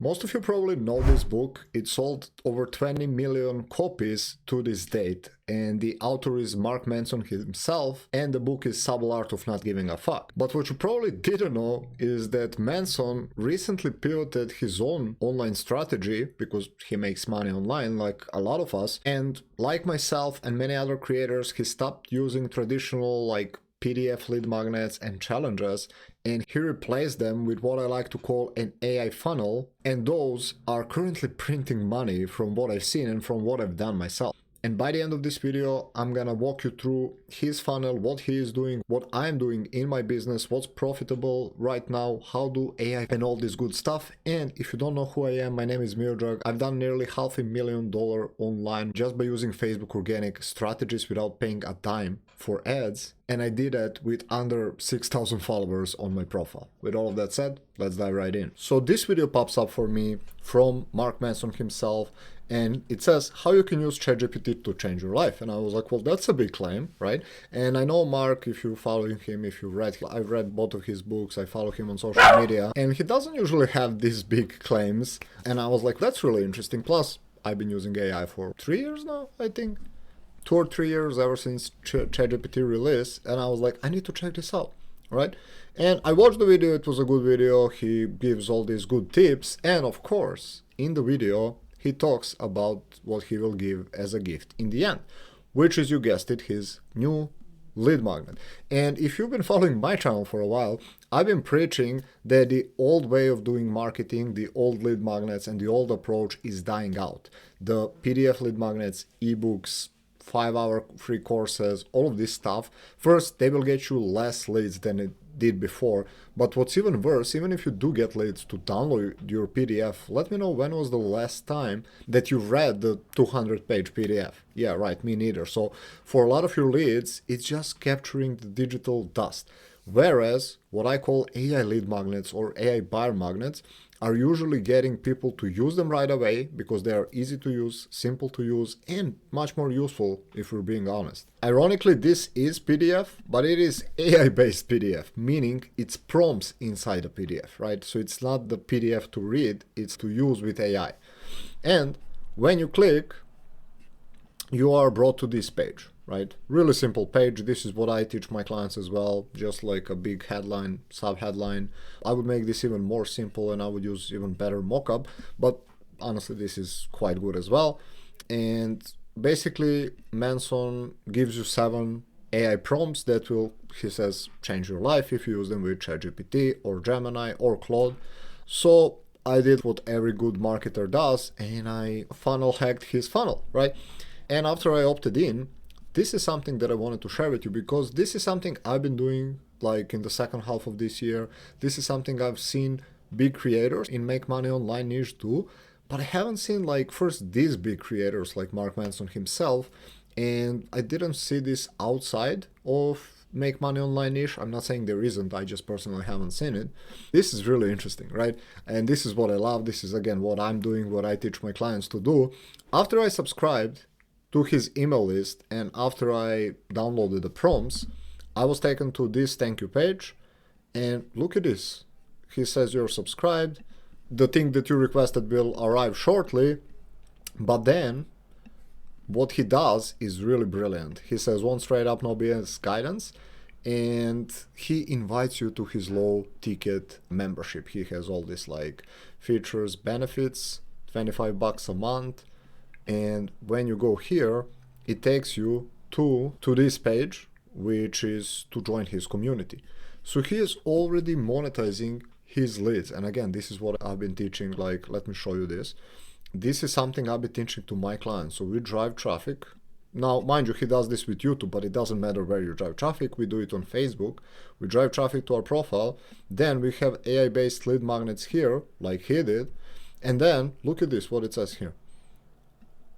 Most of you probably know this book. It sold over 20 million copies to this date, and the author is Mark Manson himself, and the book is Subtle Art of Not Giving a Fuck. But what you probably didn't know is that Manson recently pivoted his own online strategy because he makes money online like a lot of us, and like myself and many other creators, he stopped using traditional like PDF lead magnets and challenges, and he replaced them with what I like to call an AI funnel, and those are currently printing money from what I've seen and from what I've done myself. And by the end of this video, I'm gonna walk you through his funnel, what he is doing, what I'm doing in my business, what's profitable right now, how do AI and all this good stuff. And if you don't know who I am, my name is Miodrag. I've done nearly $500,000 online just by using Facebook organic strategies without paying a dime for ads. And I did that with under 6,000 followers on my profile. With all of that said, let's dive right in. So this video pops up for me from Mark Manson himself, and it says how you can use ChatGPT to change your life. And I was like, well, that's a big claim, right? And I know Mark, if you're following him, if you read, I've read both of his books, I follow him on social media, and he doesn't usually have these big claims. And I was like, that's really interesting. Plus, I've been using AI for 3 years now, I think. 2 or 3 years ever since ChatGPT release, and I was like, I need to check this out, right? And I watched the video, it was a good video, he gives all these good tips, and of course, in the video, he talks about what he will give as a gift in the end, which is, you guessed it, his new lead magnet. And if you've been following my channel for a while, I've been preaching that the old way of doing marketing, the old lead magnets and the old approach is dying out. The PDF lead magnets, ebooks, 5-hour free courses, all of this stuff, first, they will get you less leads than it did before. But what's even worse, even if you do get leads to download your PDF, let me know when was the last time that you read the 200-page PDF. Yeah, right, me neither. So for a lot of your leads, it's just capturing the digital dust. Whereas what I call AI lead magnets or AI buyer magnets are usually getting people to use them right away because they are easy to use, simple to use, and much more useful if we're being honest. Ironically, this is PDF, but it is AI-based PDF, meaning it's prompts inside the PDF, right? So it's not the PDF to read, it's to use with AI. And when you click, you are brought to this page, right? Really simple page. This is what I teach my clients as well, just like a big headline, sub-headline. I would make this even more simple and I would use even better mockup, but honestly, this is quite good as well. And basically, Manson gives you 7 AI prompts that will, he says, change your life if you use them with ChatGPT or Gemini or Claude. So I did what every good marketer does, and I funnel hacked his funnel, right? And after I opted in, this is something that I wanted to share with you because this is something I've been doing like in the second half of this year. This is something I've seen big creators in make money online niche do, but I haven't seen like first these big creators like Mark Manson himself, and I didn't see this outside of make money online niche. I'm not saying there isn't, I just personally haven't seen it. This is really interesting, right? And this is what I love. This is again what I'm doing, what I teach my clients to do. After I subscribed to his email list and after I downloaded the prompts, I was taken to this thank you page, and look at this. He says you're subscribed, the thing that you requested will arrive shortly, but then what he does is really brilliant. He says one straight up no BS guidance, and he invites you to his low ticket membership. He has all this like features, benefits, $25 a month. And when you go here, it takes you to this page, which is to join his community. So he is already monetizing his leads. And again, this is what I've been teaching. Like, let me show you this. This is something I've been teaching to my clients. So we drive traffic. Now, mind you, he does this with YouTube, but it doesn't matter where you drive traffic. We do it on Facebook. We drive traffic to our profile. Then we have AI-based lead magnets here, like he did. And then look at this, what it says here.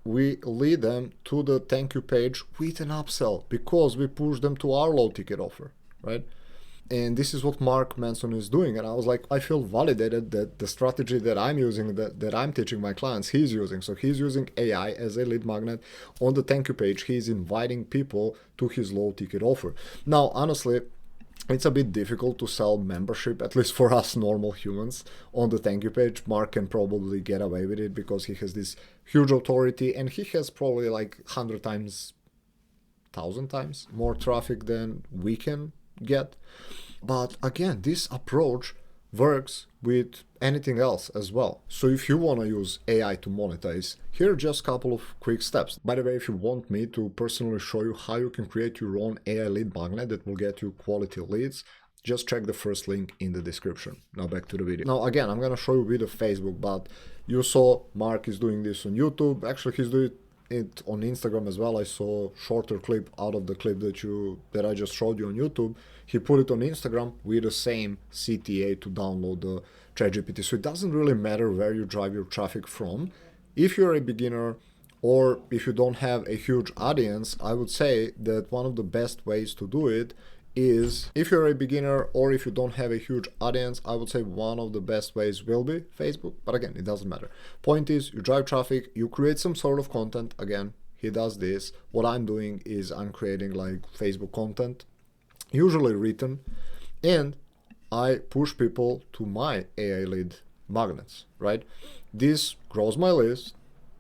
We lead them to the thank you page with an upsell because we push them to our low ticket offer, right? And this is what Mark Manson is doing. And I was like, I feel validated that the strategy that I'm using, that I'm teaching my clients, he's using. So he's using AI as a lead magnet on the thank you page. He's inviting people to his low ticket offer. Now, honestly, It's a bit difficult to sell membership, at least for us normal humans, on the thank you page. Mark can probably get away with it because he has this huge authority and he has probably like 100 times, 1,000 times more traffic than we can get. But again, this approach works with anything else as well. So if you want to use AI to monetize, here are just a couple of quick steps. By the way, if you want me to personally show you how you can create your own AI lead magnet that will get you quality leads, just check the first link in the description. Now back to the video. Now again, I'm gonna show you with the Facebook, but you saw Mark is doing this on YouTube. Actually, he's doing it on Instagram as well. I saw a shorter clip out of the clip that I just showed you on YouTube. He put it on Instagram with the same CTA to download the ChatGPT. So it doesn't really matter where you drive your traffic from. If you're a beginner or if you don't have a huge audience, I would say that one of the best ways to do it is, if you're a beginner or if you don't have a huge audience, I would say one of the best ways will be Facebook. But again, it doesn't matter. Point is, you drive traffic, you create some sort of content. Again, he does this. What I'm doing is I'm creating like Facebook content, usually written, and I push people to my AI lead magnets, right? This grows my list,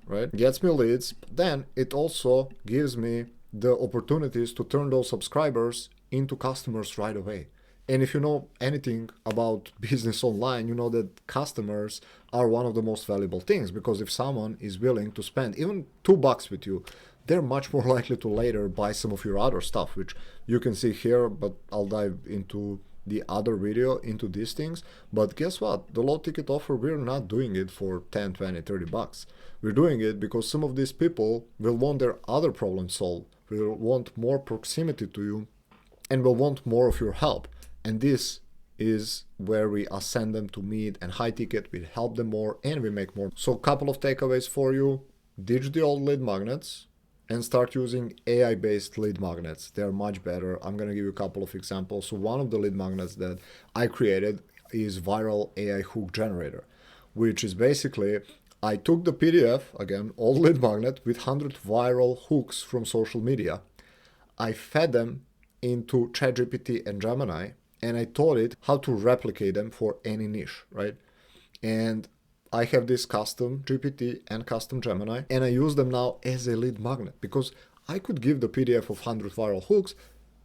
right? Gets me leads. Then it also gives me the opportunities to turn those subscribers into customers right away. And if you know anything about business online, you know that customers are one of the most valuable things, because if someone is willing to spend even $2 with you, they're much more likely to later buy some of your other stuff, which you can see here, but I'll dive into the other video into these things. But guess what? The low ticket offer, we're not doing it for 10, 20, $30. We're doing it because some of these people will want their other problems solved, will want more proximity to you, and will want more of your help. And this is where we ascend them to mid and high ticket. We help them more and we make more. So a couple of takeaways for you: ditch the old lead magnets and start using AI-based lead magnets. They're much better. I'm gonna give you a couple of examples. So one of the lead magnets that I created is Viral AI Hook Generator, which is basically, I took the PDF, again, old lead magnet with 100 viral hooks from social media. I fed them into ChatGPT and Gemini, and I taught it how to replicate them for any niche, right? And I have this custom GPT and custom Gemini, and I use them now as a lead magnet, because I could give the PDF of 100 viral hooks.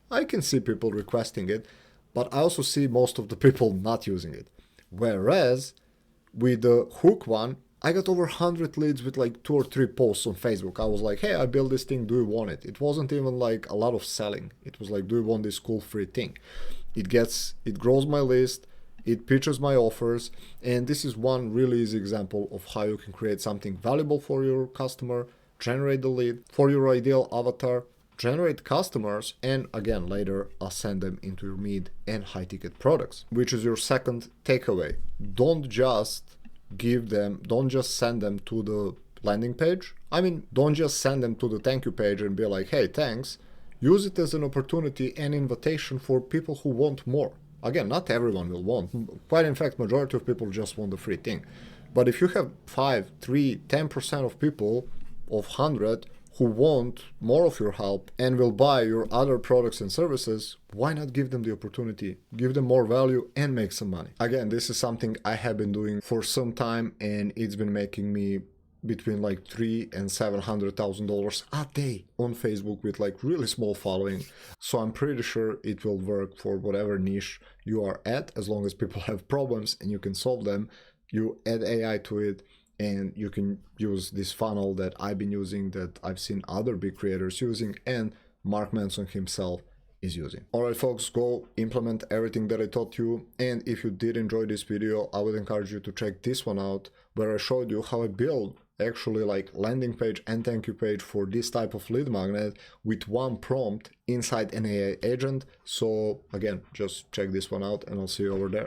I can see people requesting it, but I also see most of the people not using it. Whereas with the hook one, I got over 100 leads with like 2 or 3 posts on Facebook. I was like, hey, I built this thing, do you want it? It wasn't even like a lot of selling. It was like, do you want this cool free thing? It grows my list, it pitches my offers, and this is one really easy example of how you can create something valuable for your customer, generate the lead for your ideal avatar, generate customers, and again, later ascend them into your mid and high ticket products, which is your second takeaway. Don't just send them to the landing page. I mean, don't just send them to the thank you page and be like, hey, thanks. Use it as an opportunity and invitation for people who want more. Again, not everyone will want. Quite in fact, majority of people just want the free thing. But if you have 5, 3, 10% of people of 100 who want more of your help and will buy your other products and services, why not give them the opportunity, give them more value and make some money? Again, this is something I have been doing for some time, and it's been making me between like $300,000 and $700,000 a day on Facebook with like really small following. So I'm pretty sure it will work for whatever niche you are at, as long as people have problems and you can solve them. You add AI to it, and you can use this funnel that I've been using, that I've seen other big creators using, and Mark Manson himself is using. Alright folks, go implement everything that I taught you. And if you did enjoy this video, I would encourage you to check this one out, where I showed you how I build actually like landing page and thank you page for this type of lead magnet with one prompt inside an AI agent. So again, just check this one out and I'll see you over there.